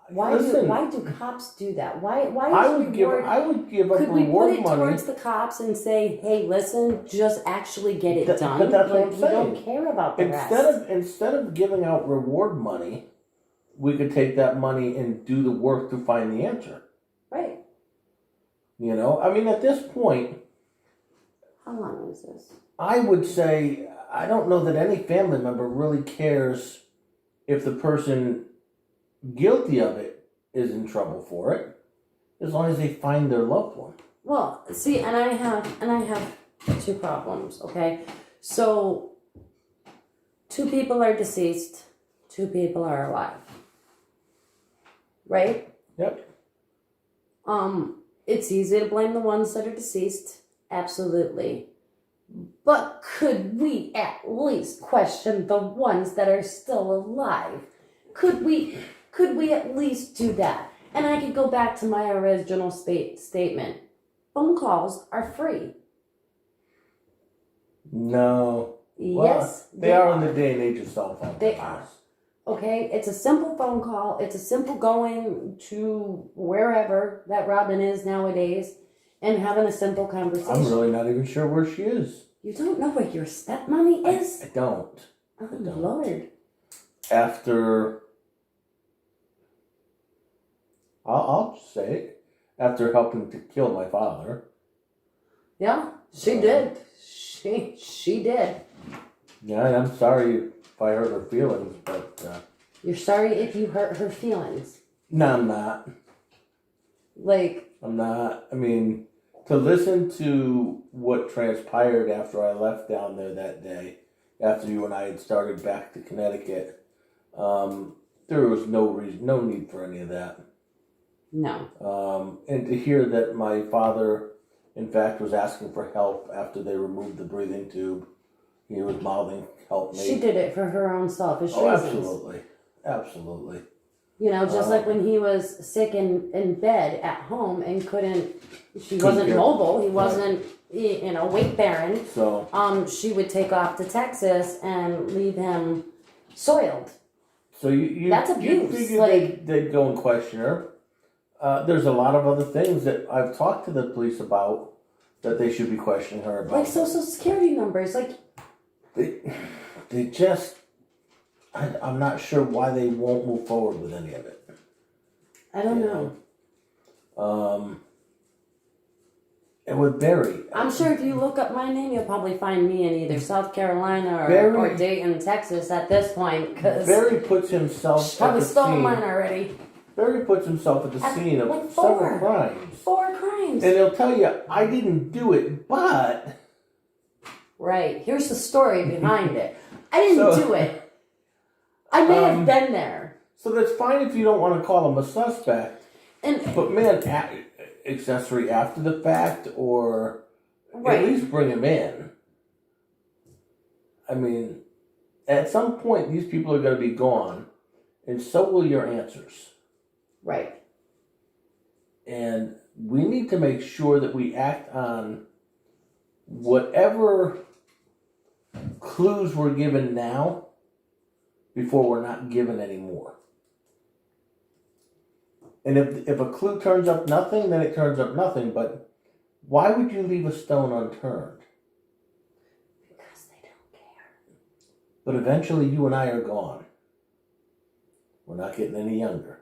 Why do cops do that? Why I would give up could we reward put it money. towards the cops and say, hey, listen, just actually get it done? But that's what I'm We saying. don't care about the rest. Instead of giving out reward money, we could take that money and do the work to find the answer. Right. You know, I mean, at this point, how long is this? I would say I don't know that any family member really cares if the person guilty of it is in trouble for it, as long as they find their loved one. Well, see, and I have two problems, okay? So 2 people are deceased, 2 people are alive. Right? Yep. It's easy to blame the ones that are deceased, absolutely. But could we at least question the ones that are still alive? Could we at least do that? And I could go back to my original statement. Phone calls are free. No. Yes, well, they are in the day and age of cell phones. They are. Okay, it's a simple phone call. It's a simple going to wherever that Robin is nowadays and having a simple conversation. I'm really not even sure where she is. You don't know where your stepmommy is? I don't. Oh, Lord. After, I'll just say it, after helping to kill my father. Yeah, she did. She did. Yeah, and I'm sorry if I hurt her feelings, but... You're sorry if you hurt her feelings. No, I'm not. I'm not. I mean, to listen to what transpired after I left down there that day, after you and I had started back to Connecticut, there was no need for any of that. No. And to hear that my father, in fact, was asking for help after they removed the breathing tube. He was mouthing, help me. She did it for her own selfish reasons. Absolutely. Absolutely. You know, just like when he was sick in bed at home and she wasn't mobile, he wasn't, weight bearing. So, she would take off to Texas and leave him soiled. So that's abuse. You figure they'd go and question her. There's a lot of other things that I've talked to the police about that they should be questioning her about. Like Social Security numbers, They just, I'm not sure why they won't move forward with any of it. I don't know. And with Barry, I'm sure if you look up my name, you'll probably find me in either South Carolina or Dayton, Texas at this point. Because Barry puts himself probably stole mine already. Barry puts himself at the scene of several crimes. 4 crimes. And he'll tell you, I didn't do it, but... Right. Here's the story behind it. I didn't do it. I may have been there. So that's fine if you don't want to call him a suspect. But man, accessory after the fact, or at least bring him in. I mean, at some point, these people are going to be gone, and so will your answers. Right. And we need to make sure that we act on whatever clues we're given now before we're not given any more. And if a clue turns up nothing, then it turns up nothing. But why would you leave a stone unturned? Because they don't care. But eventually you and I are gone. We're not getting any younger.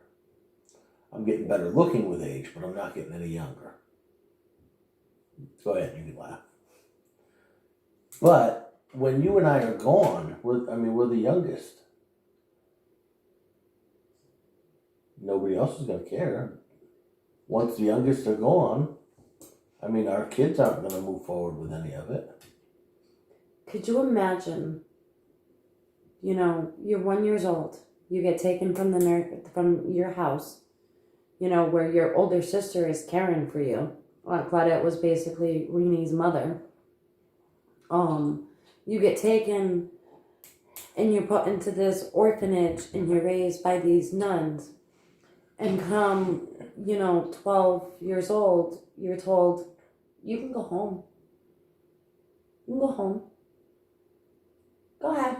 I'm getting better looking with age, but I'm not getting any younger. Go ahead, you can laugh. But when you and I are gone, we're the youngest. Nobody else is going to care. Once the youngest are gone, our kids aren't going to move forward with any of it. Could you imagine, you're 1 year old, you get taken from your house, where your older sister is caring for you. Claudette was basically Reenie's mother. You get taken and you're put into this orphanage and you're raised by these nuns. And come, 12 years old, you're told, you can go home. You can go home. Go ahead.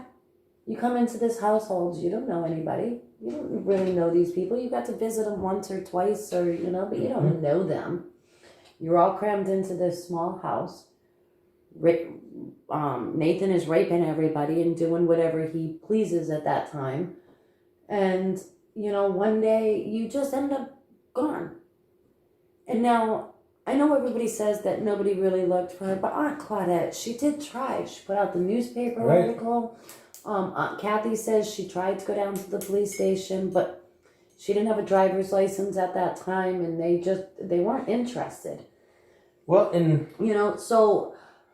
You come into this household, you don't know anybody. You don't really know these people. You got to visit them once or twice, or but you don't know them. You're all crammed into this small house. Nathan is raping everybody and doing whatever he pleases at that time, and one day you just end up gone. And now I know everybody says that nobody really looked for her, but Aunt Claudette, she did try. She put out the newspaper article. Aunt Kathy says she tried to go down to the police station, but she didn't have a driver's license at that time, and they weren't interested. Well, and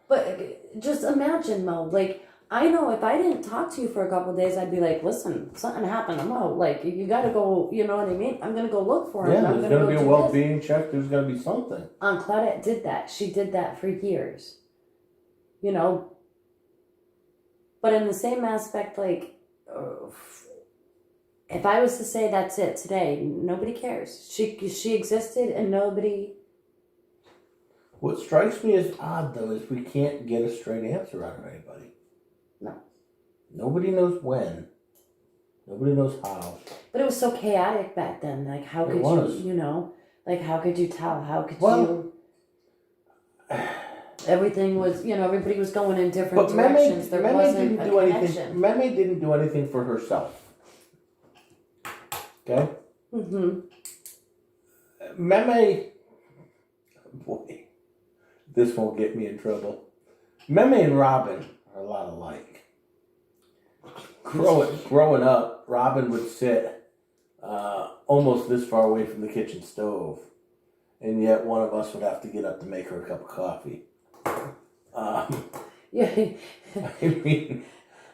but just imagine, Mo, like, I know if I didn't talk to you for a couple of days, I'd be like, listen, something happened. I'm out. Like, you got to go, you know what I mean? I'm going to go look for him. Yeah, there's going to be a well-being check. There's going to be something. Aunt Claudette did that. She did that for years. But in the same aspect, like, if I was to say that's it today, nobody cares. She existed and nobody... What strikes me as odd, though, is we can't get a straight answer out of anybody. No. Nobody knows when. Nobody knows how. But it was so chaotic back then. Like, how could you, like, how could you tell? How could you... Everything was, everybody was going in different directions. There wasn't a connection. Meme didn't do anything for herself. Okay? Mm-hmm. Meme... Boy... This won't get me in trouble. Meme and Robin are a lot alike. Growing up, Robin would sit almost this far away from the kitchen stove, and yet one of us would have to get up to make her a cup of coffee. Yeah. I mean,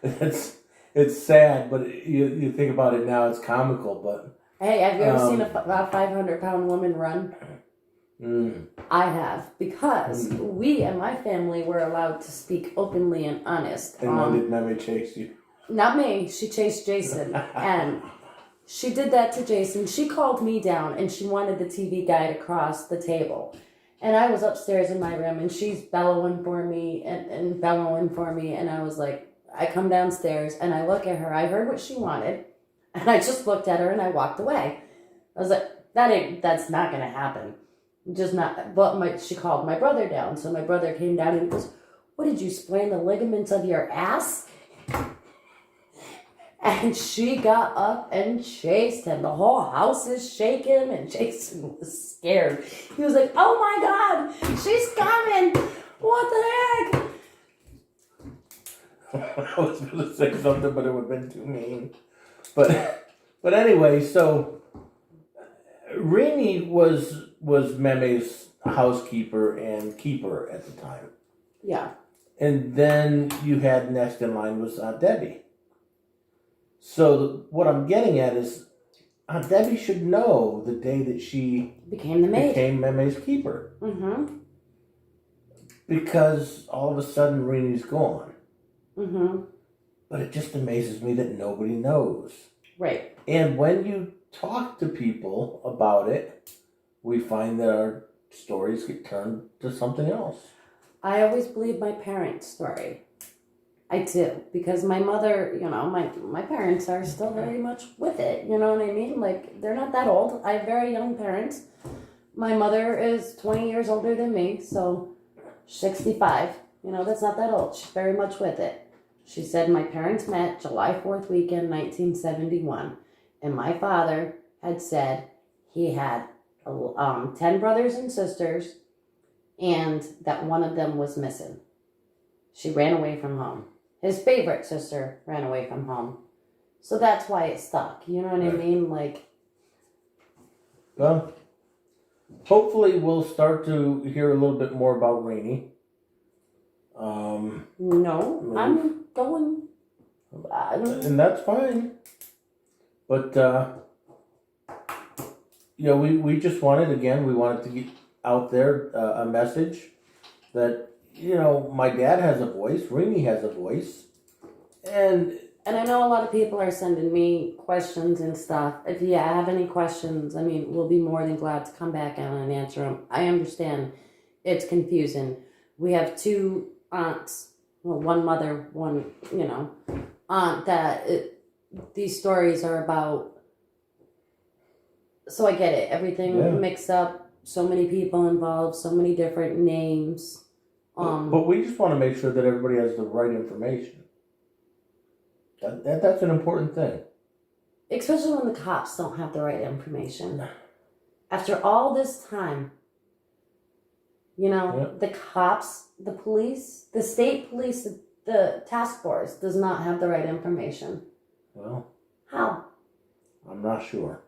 it's sad, but you think about it now, it's comical. But hey, have you ever seen a 500-pound woman run? I have, because we and my family were allowed to speak openly and honest. And when did Meme chase you? Not me. She chased Jason. And she did that to Jason. She called me down and she wanted the TV guide across the table. And I was upstairs in my room and she's bellowing for me and bellowing for me. And I was like, I come downstairs and I look at her. I heard what she wanted. And I just looked at her and I walked away. I was like, that's not going to happen. Just not, but she called my brother down. So my brother came down and he goes, what, did you sprain the ligaments of your ass? And she got up and chased him. The whole house is shaking and Jason was scared. He was like, oh my God, she's coming. What the heck? I was going to say something, but it would have been too mean. But anyway, so Renee was Meme's housekeeper and keeper at the time. Yeah. And then you had next in line was Aunt Debbie. So what I'm getting at is Aunt Debbie should know the day that she became the maid. Became Meme's keeper. Mm-hmm. Because all of a sudden Renee's gone. Mm-hmm. But it just amazes me that nobody knows. Right. And when you talk to people about it, we find that our stories get turned to something else. I always believe my parents' story. I do. Because my mother, my parents are still very much with it. You know what I mean? Like, they're not that old. I have very young parents. My mother is 20 years older than me, so 65. That's not that old. She's very much with it. She said my parents met July 4th weekend, 1971. And my father had said he had 10 brothers and sisters, and that one of them was missing. She ran away from home. His favorite sister ran away from home. So that's why it stuck. You know what I mean? Like... Well, hopefully we'll start to hear a little bit more about Renee. No, I'm going... And that's fine. But, we just wanted to get out there a message that, my dad has a voice, Renee has a voice, and I know a lot of people are sending me questions and stuff. If you have any questions, we'll be more than glad to come back and answer them. I understand it's confusing. We have two aunts, well, one mother, one, aunt that these stories are about So I get it. Everything Yeah. mixed up. So many people involved. So many different names. But we just want to make sure that everybody has the right information. That's an important thing. Especially when the cops don't have the right information. After all this time, the cops, the police, the state police, the task force does not have the right information. Well, How? I'm not sure.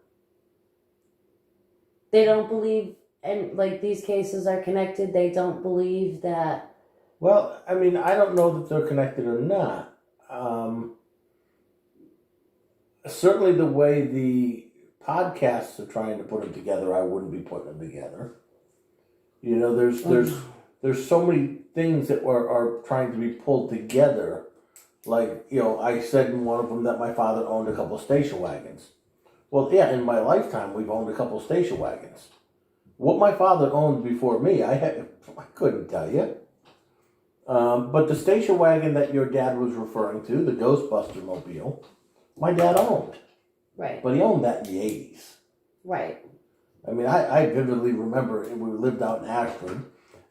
They don't believe, and like these cases are connected, they don't believe that. Well, I mean, I don't know that they're connected or not. Certainly the way the podcasts are trying to put them together, I wouldn't be putting them together. There's so many things that are trying to be pulled together. Like, I said in one of them that my father owned a couple of station wagons. Well, yeah, in my lifetime, we've owned a couple of station wagons. What my father owned before me, I couldn't tell you. But the station wagon that your dad was referring to, the Ghostbuster Mobile, my dad owned. Right. But he owned that in the 80s. Right. I mean, I vividly remember we lived out in Ashford,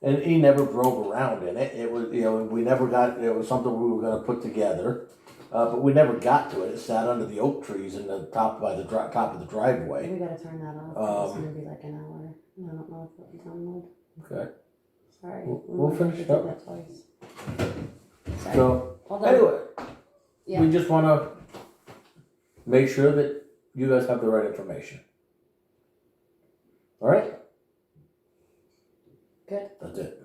and he never drove around in it. It was, we never got, it was something we were going to put together. But we never got to it. It sat under the oak trees in the top of the driveway. We gotta turn that off. It's gonna be like an hour. I don't know if it'll download. Okay. Sorry. We'll finish it up. That twice. Sorry. So, hold on. anyway, Yeah. we just want to make sure that you guys have the right information. All right? Good. That's it.